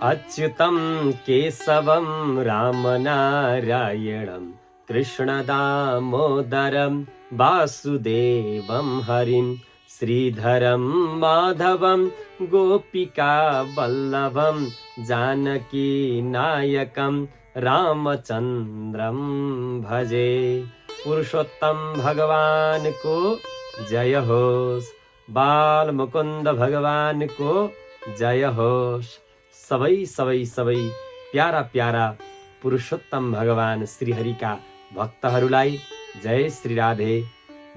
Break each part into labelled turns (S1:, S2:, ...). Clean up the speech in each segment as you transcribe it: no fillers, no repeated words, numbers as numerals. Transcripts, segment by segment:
S1: अच्युतं केशवं रामनारायणं कृष्णदामोदरं वासुदेवं हरिं श्रीधरं माधवं गोपिकावल्लभं जानकीनायकं रामचन्द्रं भजे। पुरुषोत्तम भगवान को जय होस्, बाल मुकुंद भगवान को जय होस्। सबै प्यारा प्यारा पुरुषोत्तम भगवान श्रीहरिका भक्तहरूलाई जय श्री राधे,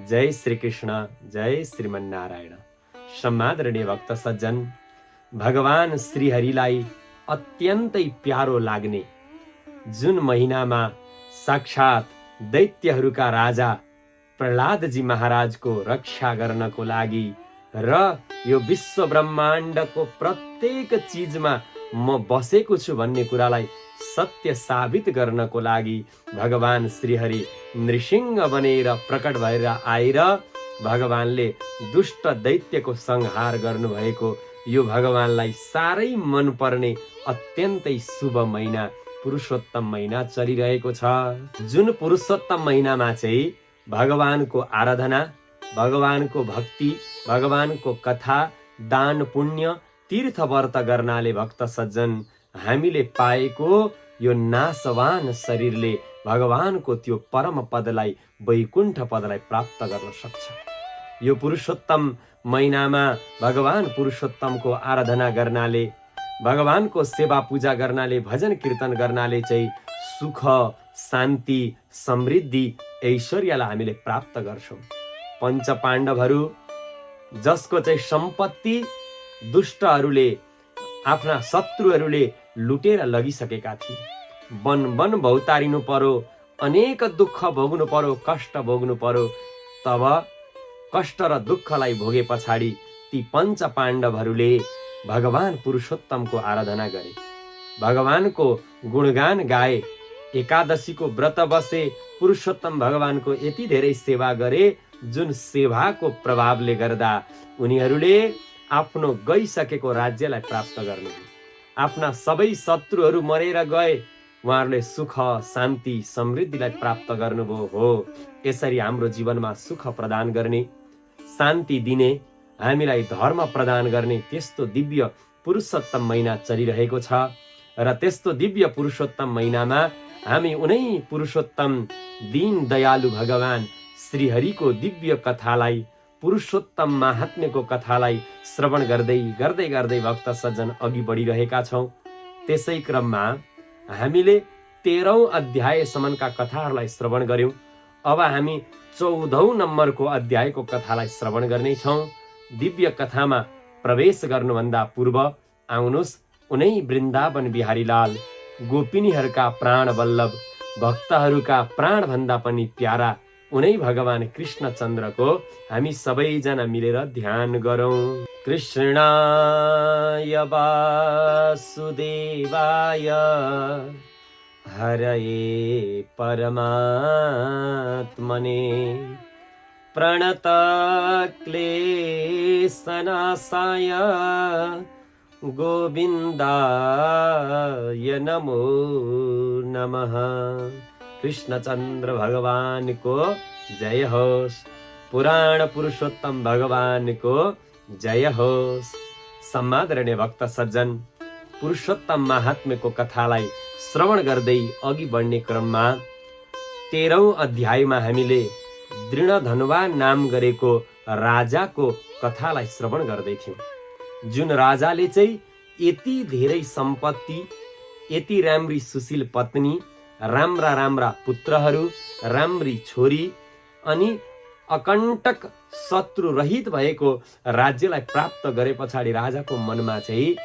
S1: जय श्री कृष्ण, जय श्रीमन्नारायण। सम्मादरणीय भक्त सज्जन, भगवान श्रीहरिलाई अत्यन्तै प्यारो लाग्ने जुन महिनामा साक्षात दैत्यहरूका राजा प्रहलादजी महाराजको रक्षा गर्नको लागि र यो विश्व ब्रह्माण्डको प्रत्येक चीजमा म बसेको छु भन्ने कुरालाई सत्य साबित गर्नको लागि भगवान श्रीहरि नृसिंह बनेर प्रकट भएर आएर भगवानले दुष्ट दैत्यको संहार गर्नुभएको यो भगवानलाई साह्रै मनपर्ने अत्यन्तै शुभ महिना पुरुषोत्तम महिना चलिरहेको छ। जुन पुरुषोत्तम महिनामा चाहिँ भगवानको आराधना, भगवानको भक्ति, भगवानको कथा, दान पुण्य, तीर्थ व्रत गर्नाले भक्त सज्जन हामीले पाएको यो नाशवान शरीरले भगवानको त्यो परम पदलाई, वैकुण्ठ पदलाई प्राप्त गर्न सक्छ। यो पुरुषोत्तम महिनामा भगवान पुरुषोत्तमको आराधना गर्नाले, भगवानको सेवा पूजा गर्नाले, भजन कीर्तन गर्नाले चाहिँ सुख, शान्ति, समृद्धि, ऐश्वर्यलाई हामीले प्राप्त गर्छौँ। पञ्च पाण्डवहरू जसको चाहिँ सम्पत्ति दुष्टहरूले, आफ्ना शत्रुहरूले लुटेर लगिसकेका थिए, वन वन भौतारिनु पर्यो, अनेक दुःख भोग्नु पर्यो, कष्ट भोग्नु पर्यो। तब कष्ट र दुःखलाई भोगे पछाडि ती पञ्च पाण्डवहरूले भगवान पुरुषोत्तमको आराधना गरे, भगवानको गुणगान गाए, एकादशीको व्रत बसे, पुरुषोत्तम भगवानको यति धेरै सेवा गरे जुन सेवाको प्रभावले गर्दा उनीहरूले आफ्नो गइसकेको राज्यलाई प्राप्त गर्नुभयो। आफ्ना सबै शत्रुहरू मरेर गए, उहाँहरूले सुख, शान्ति, समृद्धिलाई प्राप्त गर्नुभयो। हो, यसरी हाम्रो जीवनमा सुख प्रदान गर्ने, शान्ति दिने, हामीलाई धर्म प्रदान गर्ने त्यस्तो दिव्य पुरुषोत्तम महिना चलिरहेको छ। र त्यस्तो दिव्य पुरुषोत्तम महिनामा हामी उनै पुरुषोत्तम दीन दयालु भगवान श्रीहरिको दिव्य कथालाई, पुरुषोत्तम महात्म्यको कथालाई श्रवण गर्दै गर्दै गर्दै भक्त सज्जन अघि बढिरहेका छौँ। त्यसै क्रममा हामीले 13औं अध्यायसम्मका कथाहरूलाई श्रवण गर्यौँ। अब हामी 14औं नम्बरको अध्यायको कथालाई श्रवण गर्नेछौँ। दिव्य कथामा प्रवेश गर्नुभन्दा पूर्व आउनुहोस् उनै वृन्दावन बिहारीलाल, गोपिनीहरूका प्राण वल्लभ, भक्तहरूका प्राणभन्दा पनि प्यारा उनै भगवान कृष्णचन्द्रको हामी सबैजना मिलेर ध्यान गरौँ। कृष्णाय वासुदेवाय हरये परमात्मने प्रणतक्लेशनाशाय गोविन्दाय नमो नमः। कृष्णचन्द्र भगवान को जय होस्, पुराण पुरुषोत्तम भगवान को जय होस्। सम्मादरणीय भक्त सज्जन, पुरुषोत्तम महात्म्यको कथालाई श्रवण गर्दै अघि बढ्ने क्रममा 13औं अध्यायमा हामीले दृढधनुवा नाम गरेको राजाको कथालाई श्रवण गर्दै थियौँ। जुन राजाले चाहिँ यति धेरै सम्पत्ति, यति राम्री सुशील पत्नी, राम्रा राम्रा पुत्रहरू, राम्री छोरी अनि अकण्टक शत्रु रहित भएको राज्यलाई प्राप्त गरे पछाडि राजाको मनमा चाहिँ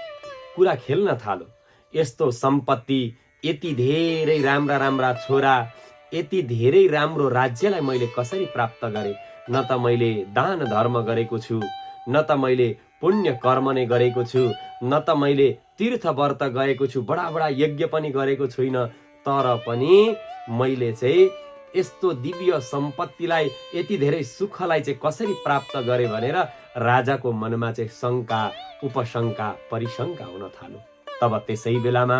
S1: कुरा खेल्न थाल्यो। यस्तो सम्पत्ति, यति धेरै राम्रा राम्रा छोरा, यति धेरै राम्रो राज्यलाई मैले कसरी प्राप्त गरेँ? न त मैले दान धर्म गरेको छु, न त मैले पुण्य कर्म नै गरेको छु, न त मैले तीर्थ व्रत गएको छु, बडा बडा यज्ञ पनि गरेको छुइनँ। तर पनि मैले चाहिँ यस्तो दिव्य सम्पत्तिलाई, यति धेरै सुखलाई चाहिँ कसरी प्राप्त गरे भनेर राजाको मनमा चाहिँ शङ्का, उपशङ्का, परिशङ्का हुन थाल्यो। तब त्यसै बेलामा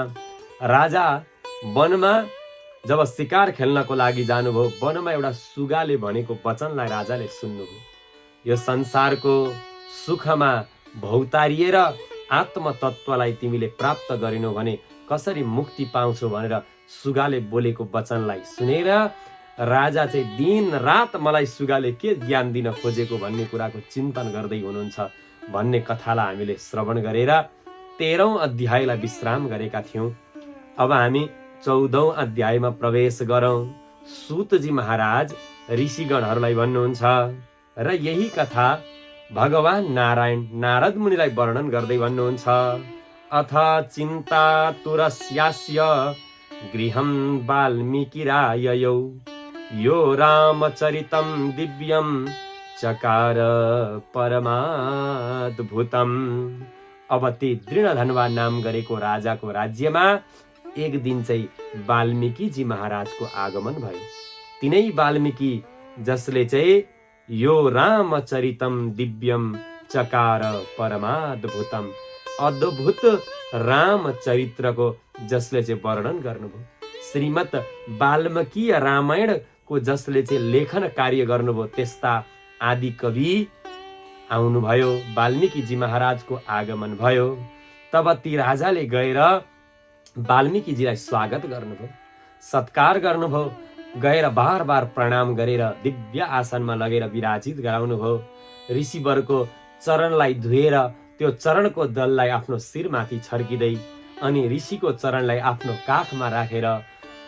S1: राजा वनमा जब शिकार खेल्नको लागि जानुभयो, वनमा एउटा सुगाले भनेको वचनलाई राजाले सुन्नुभयो। यो संसारको सुखमा भौतारिएर आत्मतत्वलाई तिमीले प्राप्त गरिनौ भने कसरी मुक्ति पाउँछौ भनेर सुगाले बोलेको वचनलाई सुनेर राजा चाहिँ दिन रात मलाई सुगाले के ज्ञान दिन खोजेको भन्ने कुराको चिन्तन गर्दै हुनुहुन्छ भन्ने कथालाई हामीले श्रवण गरेर 13औं अध्यायलाई विश्राम गरेका थियौं। अब हामी 14औं अध्यायमा प्रवेश गरौँ। सूतजी महाराज ऋषिगणहरूलाई भन्नुहुन्छ र यही कथा भगवान नारायण नारद मुनिलाई वर्णन गर्दै भन्नुहुन्छ। अथ चिन्तातुरस्यास्य गृहं वाल्मीकिराययौ यो रामचरितं दिव्यं चकार परमाद्भुतम्। अब ती दृढधन्वा नाम गरेको राजाको राज्यमा एक दिन चाहिँ वाल्मीकिजी महाराजको आगमन भयो। तिनै वाल्मीकि जसले चाहिँ यो रामचरितं दिव्यं चकार परमाद्भुतम्, अद्भुत रामचरित्रको जसले चाहिँ वर्णन गर्नुभयो, श्रीमद् वाल्मीकि रामायणको जसले चाहिँ लेखन कार्य गर्नुभयो, त्यस्ता आदि कवि आउनुभयो। वाल्मीकिजी महाराजको आगमन भयो। तब ती राजाले गएर वाल्मीकिजीलाई स्वागत गर्नुभयो, सत्कार गर्नुभयो, गएर बार बार प्रणाम गरेर दिव्य आसनमा लगेर विराजित गराउनुभयो। ऋषिवरको चरणलाई धुएर त्यो चरणको दललाई आफ्नो शिरमाथि छर्किँदै अनि ऋषिको चरणलाई आफ्नो काखमा राखेर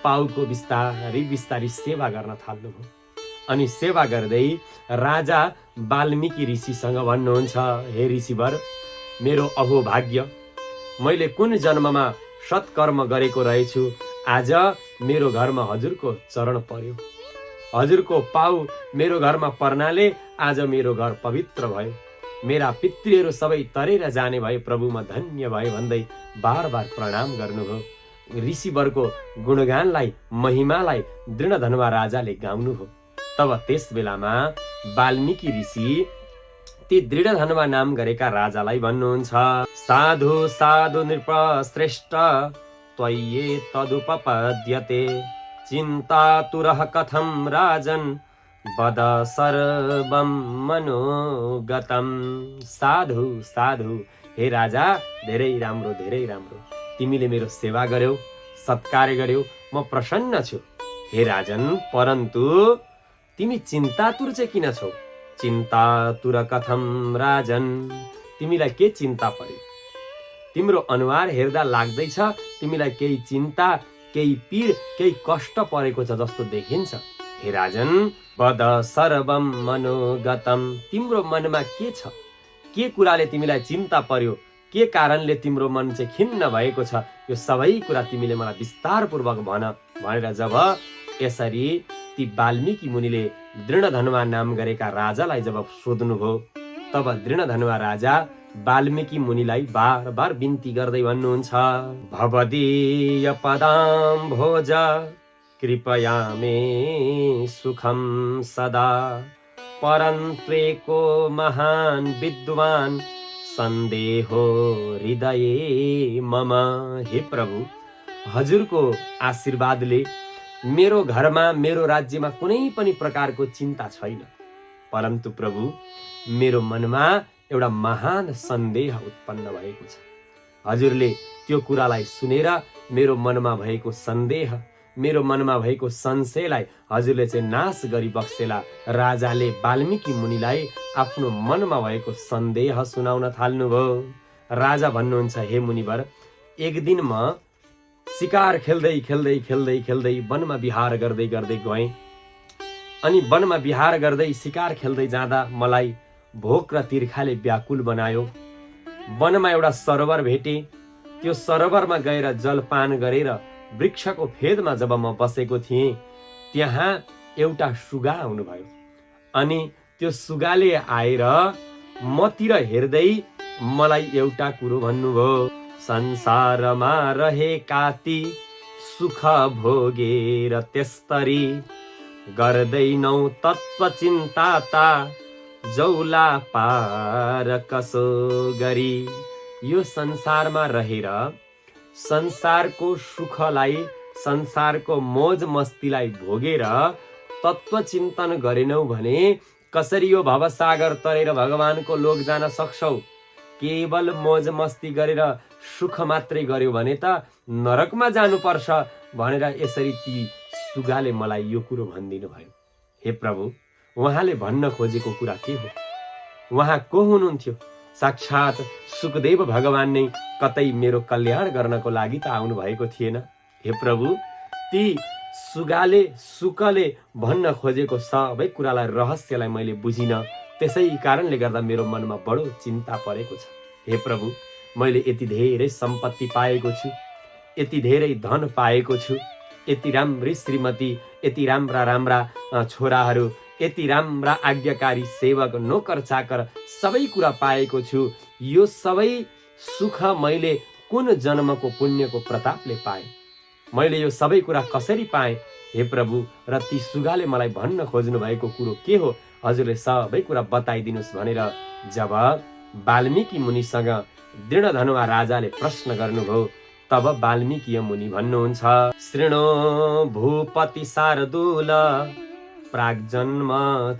S1: पाउको बिस्तारी बिस्तारी सेवा गर्न थाल्नुभयो। अनि सेवा गर्दै राजा वाल्मीकि ऋषिसँग भन्नुहुन्छ, हे ऋषिवर, मेरो अहोभाग्य, मैले कुन जन्ममा सत्कर्म गरेको रहेछु, आज मेरो घरमा हजुरको चरण पर्यो। हजुरको पाउ मेरो घरमा पर्नाले आज मेरो घर पवित्र भयो। मेरा पितृहरू सबै तरेर जाने भए, प्रभु म धन्य भए भन्दै बार बार प्रणाम गर्नुभयो। ऋषिवरको गुणगानलाई महिमालाई दृढधन्वा राजाले गाउनुभयो। तब त्यस बेलामा वाल्मीकि ऋषि ती दृढधन्वा नाम गरेका राजालाई भन्नुहुन्छ, साधु साधु नृप श्रेष्ठ त्वय्ये तदुपपद्यते चिन्तातुरः कथं राजन् वद सर्वं मनोगतम्। साधु साधु, हे राजा, धेरै राम्रो धेरै राम्रो, तिमीले मेरो सेवा गर्यौ, सत्कार गर्यौ, म प्रसन्न छु। हे राजन, परन्तु तिमी चिन्तातुर चाहिँ किन छौ? चिन्तातुर कथं राजन, तिमीलाई के चिन्ता पर्यो? तिम्रो अनुहार हेर्दा लाग्दैछ तिमीलाई केही चिन्ता, केही पीड, केही कष्ट परेको छ जस्तो देखिन्छ। हे राजन, वद सर्वं मनोगतम्, तिम्रो मनमा के छ? के कुराले तिमीलाई चिन्ता पर्यो? के कारणले तिम्रो मन चाहिँ खिन्न भएको छ? यो सबै कुरा तिमीले मलाई विस्तारपूर्वक भन भनेर जब यसरी ती वाल्मीकि मुनिले दृढधन्वा नाम गरेका राजालाई जब सोध्नुभयो, तब दृढधन्वा राजा वाल्मीकि मुनिलाई बार बार बिन्ती गर्दै भन्नुहुन्छ, भवदीय पदाम्भोज कृपया मे सुखम सदा परन्त्वेको महान विद्वान सन्देहो हृदये मम। हे प्रभु, हजुरको आशीर्वादले मेरो घरमा मेरो राज्यमा कुनै पनि प्रकारको चिन्ता छैन, परन्तु प्रभु मेरो मनमा एउटा महान सन्देह उत्पन्न भएको छ। हजुरले त्यो कुरालाई सुनेर मेरो मनमा भएको सन्देह, मेरो मनमा भएको संशयलाई हजुरले चाहिँ नाश गरी बक्सेला। राजाले वाल्मीकि मुनिलाई आफ्नो मनमा भएको सन्देह सुनाउन थाल्नुभयो। राजा भन्नुहुन्छ, हे मुनिवर, एक दिन म शिकार खेल्दै खेल्दै खेल्दै खेल्दै वनमा विहार गर्दै गर्दै गएँ। अनि वनमा विहार गर्दै शिकार खेल्दै जाँदा मलाई भोक र तिर्खाले व्याकुल बनायो। वनमा एउटा सरोवर भेटे। त्यो सरोवरमा गएर जलपान गरेर वृक्षको फेदमा जब म बसेको थिएँ, त्यहाँ एउटा सुगा आउनुभयो। अनि त्यो सुगाले आएर मतिर हेर्दै मलाई एउटा कुरो भन्नुभयो, संसारमा रहेका ती सुख भोगेर त्यस्तरी गर्दैनौ तत्व चिन्ता ता जौला पार कसो गरी। यो संसारमा रहेर संसारको सुखलाई, संसारको मोज मस्तीलाई भोगेर तत्त्व चिन्तन गरेनौ भने कसरी यो भवसागर तरेर भगवानको लोक जान सक्छौ? केवल मोज मस्ती गरेर सुख मात्रै गर्यो भने त नरकमा जानुपर्छ भनेर यसरी ती सुगाले मलाई यो कुरो भनिदिनु भयो। हे प्रभु, उहाँले भन्न खोजेको कुरा के हो? उहाँ को हुनुहुन्थ्यो? साक्षात् सुखदेव भगवान नै कतै मेरो कल्याण गर्नको लागि त आउनु भएको थिएन। हे प्रभु, ती सुकले भन्न खोजेको सबै कुरालाई, रहस्यलाई मैले बुझिनँ। त्यसै कारणले गर्दा मेरो मनमा बडो चिन्ता परेको छ। हे प्रभु, मैले यति धेरै सम्पत्ति पाएको छु, यति धेरै धन पाएको छु, यति राम्री श्रीमती, यति राम्रा छोराहरू, यति राम्रा आज्ञाकारी सेवक, नोकर चाकर सबै कुरा पाएको छु। यो सबै सुख मैले कुन जन्मको पुण्यको प्रतापले पाएँ? मैले यो सबै कुरा कसरी पाएँ? हे प्रभु, र ती सुगाले मलाई भन्न खोज्नु भएको कुरो के हो? हजुरले सबै कुरा बताइदिनुहोस् भनेर जब वाल्मीकि मुनिसँग दृढधनुवा राजाले प्रश्न गर्नुभयो, तब वाल्मीकि मुनि भन्नुहुन्छ, शृणो भूपति शार्दूल प्राग्जन्म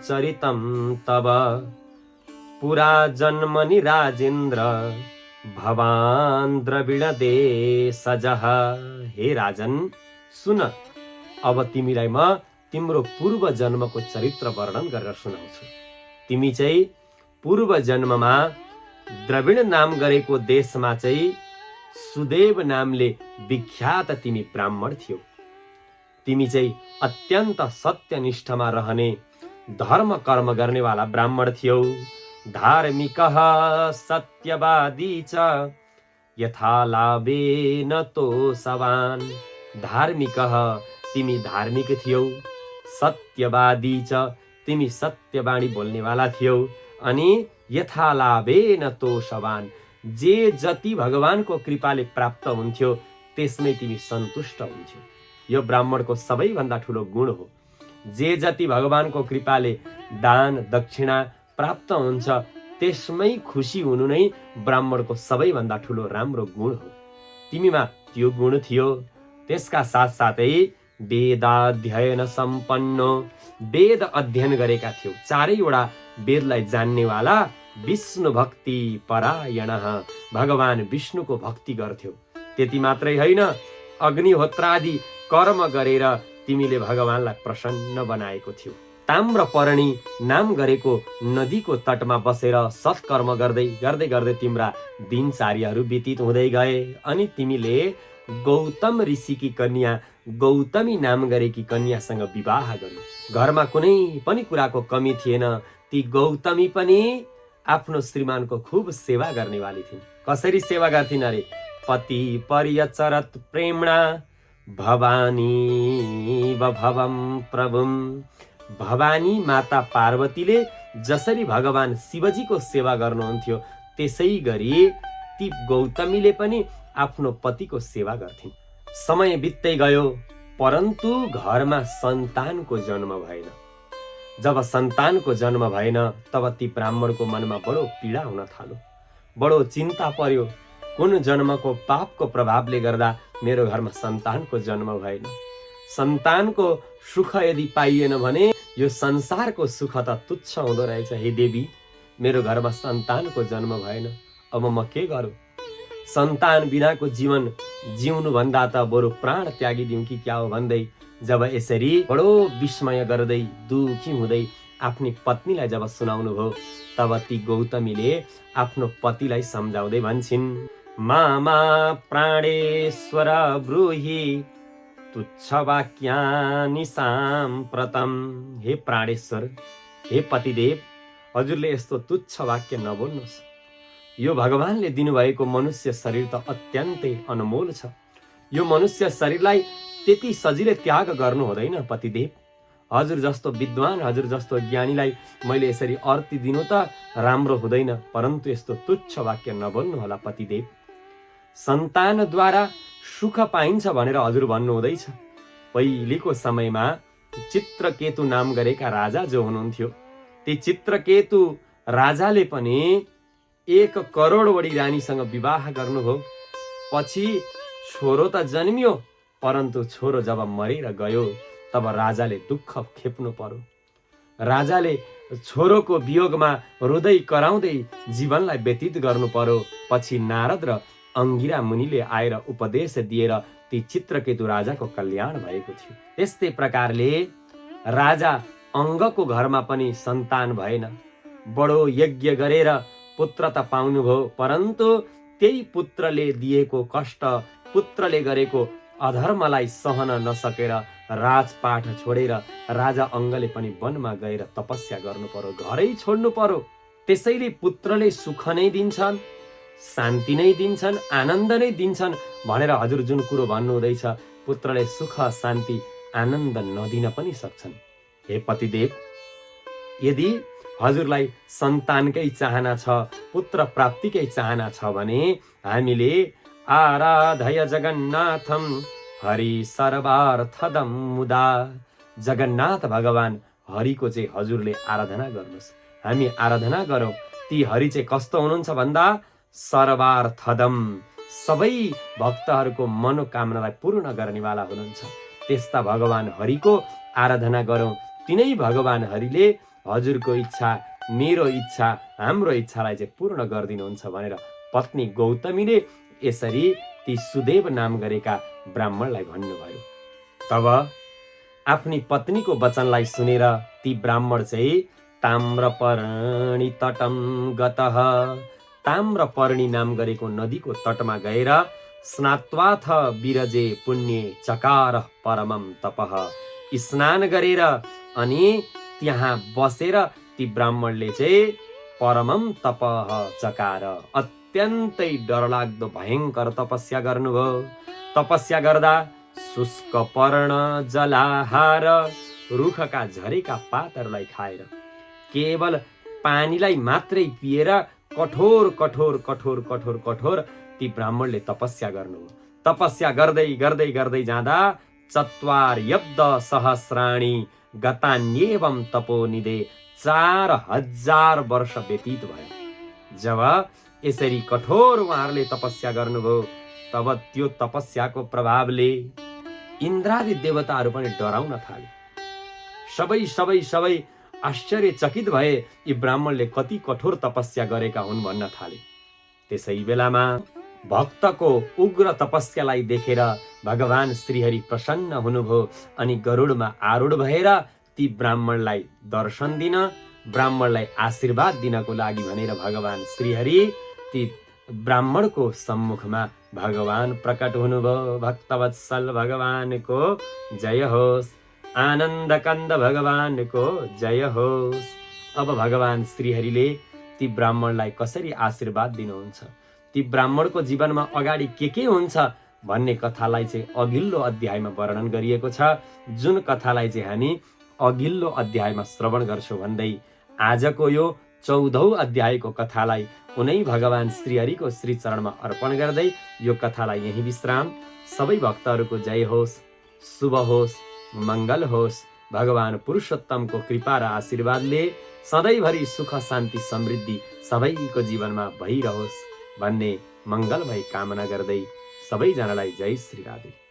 S1: चरितम तब पुरा जन्मनि राजेन्द्र भवान द्रविड देशजः। हे राजन, सुन, अब तिमीलाई म तिम्रो पूर्व जन्मको चरित्र वर्णन गरेर सुनाउँछु। तिमी चाहिँ पूर्व जन्ममा द्रविड नाम गरेको देशमा चाहिँ सुदेव नामले विख्यात तिमी ब्राह्मण थियौ। तिमी चाहिँ अत्यन्त सत्यनिष्ठमा रहने, धर्म कर्म गर्नेवाला ब्राह्मण थियौ। धार्मिकः सत्यवादी च यथा लाभेन तोषवान्। धार्मिकः, तिमी धार्मिक थियौ। सत्यवादी च, तिमी सत्यवाणी बोल्नेवाला थियौ। अनि यथा लाभेन तोषवान्, जे जति भगवानको कृपाले प्राप्त हुन्थ्यो त्यसमै तिमी सन्तुष्ट हुन्थ्यौ। यो ब्राह्मणको सबैभन्दा ठुलो गुण हो। जे जति भगवानको कृपाले दान दक्षिणा प्राप्त हुन्छ त्यसमै खुसी हुनु नै ब्राह्मणको सबैभन्दा ठुलो राम्रो गुण हो। तिमीमा त्यो गुण थियो। त्यसका साथसाथै वेदाध्ययन सम्पन्न, वेद अध्ययन गरेका थियौ। चारैवटा वेदलाई जान्नेवाला, विष्णु भक्ति परायण, भगवान विष्णुको भक्ति गर्थ्यौ। त्यति मात्रै होइन, अग्निहोत्रादि कर्म गरेर तिमीले भगवानलाई प्रसन्न बनाएको थियौ। ताम्रपर्णी नाम गरेको नदीको तटमा बसेर सत्कर्म गर्दै गर्दै गर्दै तिम्रा दिनचर्याहरू व्यतीत हुँदै गए। अनि तिमीले गौतम ऋषिकी कन्या, गौतमी नाम गरेकी कन्यासँग विवाह गर्यौ। घरमा कुनै पनि कुराको कमी थिएन। ती गौतमी पनि आफ्नो श्रीमानको खुब सेवा गर्नेवाली थिइन्। कसरी सेवा गर्थिन् अरे? पति पर्यचरत प्रेमणा भवानी भवम प्रभुम। भवानी माता पार्वतीले जसरी भगवान शिवजीको सेवा गर्नुहुन्थ्यो त्यसै गरी ती गौतमीले पनि आफ्नो पतिको सेवा गर्थिन्। समय बित्दै गयो, परन्तु घरमा सन्तानको जन्म भएन। जब सन्तानको जन्म भएन तब ती ब्राह्मणको मनमा बडो पीडा हुन थाल्यो, बडो चिन्ता पर्यो। कुन जन्मको पापको प्रभावले गर्दा मेरो घरमा सन्तानको जन्म भएन? सन्तानको सुख यदि पाइएन भने यो संसारको सुख त तुच्छ हुँदो रहेछ। हे देवी, मेरो घरमा सन्तानको जन्म भएन, अब म के गरौँ? सन्तान बिनाको जीवन जिउनु भन्दा त बरु प्राण त्यागिदिउँ कि क्या हो भन्दै जब यसरी बडो विस्मय गर्दै दुखी हुँदै आफ्नी पत्नीलाई जब सुनाउनु भयो, तब ती गौतमीले आफ्नो पतिलाई सम्झाउँदै भन्छन्, मामा प्राणेश्वर ब्रूहि तुच्छ वाक्यानि साम्प्रतम। हे प्राणेश्वर, हे पतिदेव, हजुरले यस्तो तुच्छ वाक्य नबोल्नुहोस्। यो भगवानले दिनुभएको मनुष्य शरीर त अत्यन्तै अनमोल छ। यो मनुष्य शरीरलाई त्यति सजिलै त्याग गर्नु हुँदैन पतिदेव। हजुर जस्तो विद्वान, हजुर जस्तो ज्ञानीलाई मैले यसरी अर्ती दिनु त राम्रो हुँदैन, परन्तु यस्तो तुच्छ वाक्य नबोल्नु होला पतिदेव। सन्तानद्वारा सुख पाइन्छ भनेर हजुर भन्नु हुँदैछ। पहिलेको समयमा चित्रकेतु नाम गरेका राजा जो हुनुहुन्थ्यो, ती चित्रकेतु राजाले पनि 1 करोड बढी रानीसँग विवाह गर्नुभयो। पछि छोरो त जन्मियो, परन्तु छोरो जब मरेर गयो तब राजाले दुःख खेप्नु पर्यो। राजाले छोरोको वियोगमा रुँदै कराउँदै जीवनलाई व्यतीत गर्नु पर्यो। पछि नारद र अङ्गिरा मुनिले आएर उपदेश दिएर ती चित्रकेतु राजाको कल्याण भएको थियो। त्यस्तै प्रकारले राजा अङ्गको घरमा पनि सन्तान भएन। बडो यज्ञ गरेर पुत्र त पाउनुभयो, परन्तु त्यही पुत्रले दिएको कष्ट, पुत्रले गरेको अधर्मलाई सहन नसकेर राजपाठ छोडेर राजा अङ्गले पनि वनमा गएर तपस्या गर्नु पर्यो, घरै छोड्नु पर्यो। त्यसैले पुत्रले सुख नै दिन्छन्, शान्ति नै दिन्छन्, आनन्द नै दिन्छन् भनेर हजुर जुन कुरो भन्नुहुँदैछ, पुत्रले सुख शान्ति आनन्द नदिन पनि सक्छन्। हे पतिदेव, यदि हजुरलाई सन्तानकै चाहना छ, पुत्र प्राप्तिकै चाहना छ भने हामीले आराधय जगन्नाथम हरि सर्वार्थदम मुदा। जगन्नाथ भगवान हरिको चाहिँ हजुरले आराधना गर्नुहोस्, हामी आराधना गरौँ। ती हरि चाहिँ कस्तो हुनुहुन्छ भन्दा सर्वार्थदम, सबै भक्तहरूको मनोकामनालाई पूर्ण गर्नेवाला हुनुहुन्छ। त्यस्ता भगवान हरिको आराधना गरौँ। तिनै भगवान हरिले हजुरको इच्छा, मेरो इच्छा, हाम्रो इच्छालाई चाहिँ पूर्ण गरिदिनुहुन्छ भनेर पत्नी गौतमीले यसरी ती सुदेव नाम गरेका ब्राह्मणलाई भन्नुभयो। तब आफ्नी पत्नीको वचनलाई सुनेर ती ब्राह्मण चाहिँ ताम्रपर्णी तटम गतः, ताम्रपर्णी नाम गरेको नदीको तटमा गएर स्नात्वाथ विरजे पुण्य चकार परमम तपः, स्नान गरेर अनि त्यहाँ बसेर ती ब्राह्मणले चाहिँ परमम तपः चकार, अत्यन्तै डरलाग्दो भयङ्कर तपस्या गर्नुभयो। तपस्या गर्दा शुष्क पर्ण जलाहार, रुखका झरेका पातहरूलाई खाएर केवल पानीलाई मात्रै पिएर कठोर कठोर कठोर कठोर कठोर ती ब्राह्मणले तपस्या गर्नुभयो। तपस्या गर्दै गर्दै गर्दै जाँदा चत्वार यब्द सहस्राणी गतान्येवं तपोनिधे, 4000 वर्ष व्यतीत भयो। जब यसरी कठोर उहाँहरूले तपस्या गर्नुभयो तब त्यो तपस्याको प्रभावले इन्द्रादि देवताहरू पनि डराउन थाले। सबै सबै सबै आश्चर्यचकित भए, यी ब्राह्मणले कति कठोर तपस्या गरेका हुन् भन्न थाले। त्यसै बेलामा भक्तको उग्र तपस्यालाई देखेर भगवान श्रीहरि प्रसन्न हुनुभयो अनि गरुडमा आरूढ भएर ती ब्राह्मणलाई दर्शन दिन, ब्राह्मणलाई आशीर्वाद दिनको लागि भनेर भगवान श्रीहरि ती ब्राह्मणको सम्मुखमा भगवान प्रकट हुनुभयो। भक्तवत्सल भगवानको जय होस्, आनन्द कन्द भगवानको जय होस्। अब भगवान श्रीहरिले ती ब्राह्मणलाई कसरी आशीर्वाद दिनुहुन्छ, ती ब्राह्मणको जीवनमा अगाडि के हुन्छ भन्ने कथालाई चाहिँ अघिल्लो अध्यायमा वर्णन गरिएको छ, जुन कथालाई चाहिँ हामी अघिल्लो अध्यायमा श्रवण गर्छौँ भन्दै आजको यो 14औं अध्यायको कथालाई उनै भगवान श्रीहरिको श्री चरणमा अर्पण गर्दै यो कथालाई यही विश्राम। सबै भक्तहरूको जय होस्, शुभ होस्, मङ्गल होस्। भगवान पुरुषोत्तमको कृपा र आशीर्वादले सधैँभरि सुख शान्ति समृद्धि सबैको जीवनमा भइरहोस् भन्ने मङ्गलमय कामना गर्दै सबैजनालाई जय श्री राधे।